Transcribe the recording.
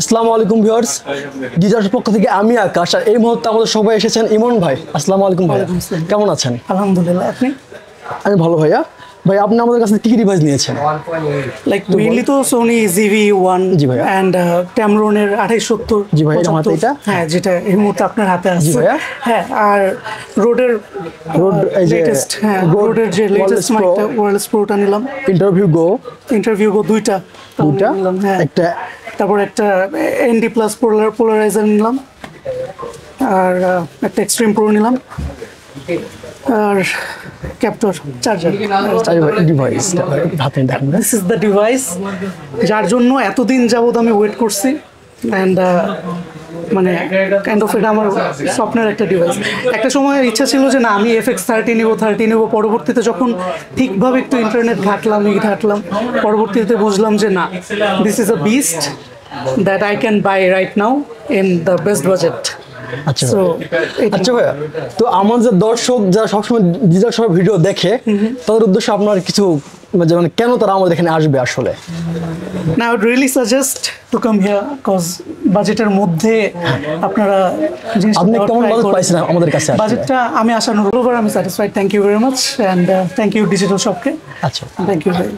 আসসালামু আলাইকুম ভিউয়ার্স, গিজারের পক্ষ থেকে আমি আকাশ, আর এই মুহূর্তে আমাদের সবাই এসেছেন ইমন ভাই। আসসালামু আলাইকুম ভাই, কেমন আছেন? আলহামদুলিল্লাহ। আপনি? আমি ভালো ভাইয়া। ভাই আপনি আমাদের কাছে কি কি ডিভাইস নিয়েছেন? লাইক মেইনলি তো সোনি ZV-1 জি ভাইয়া। এন্ড Tamron-এর 2870। জি ভাই, এটা হাতে এটা? হ্যাঁ, যেটা এই মুহূর্তে আপনার হাতে আছে। জি ভাইয়া। হ্যাঁ, আর রোডের এই যে লেটেস্ট, হ্যাঁ, রোডের যে লেটেস্ট মাইকটা ওয়্যারলেস প্রোটা নিলাম। ইন্টারভিউ গো দুইটা নিলাম। হ্যাঁ, একটা, তারপর একটা ND+ পোলারাইজার নিলাম, আর একটা এক্সট্রিম প্রো নিলাম, আর ক্যাপটর চার্জার। ডিভাইস হাতে দেখেন। দিস ইজ দ্য ডিভাইস যার জন্য এতদিন যাবত আমি ওয়েট করছি, অ্যান্ড মানে কাইন্ড অফ এটা আমার স্বপ্নের একটা ডিভাইস। একটা সময় ইচ্ছা ছিল যে না, আমি FX30 নিব। পরবর্তীতে যখন ঠিকভাবে একটু ইন্টারনেট ঘাটলাম, পরবর্তীতে বুঝলাম যে না, this is a beast that I can buy right now in the best budget. আচ্ছা ভাইয়া, তো আমাদের দর্শক যারা সবসময় ডিজিটাল সব ভিডিও দেখে, তাদের উদ্দেশ্যে আপনার কিছু মানে কেন তারা আমাদের এখানে আসবে আসলে? না, I would really suggest to come here, because বাজেটের মধ্যে আপনারা আপনি কেমন বাজেট পাইছেন আমাদের কাছে? বাজেটটা আমি আশানুরূপ, আমি satisfied. Thank you very much, and thank you digital শপকে। আচ্ছা, থ্যাংক ইউ ভাই।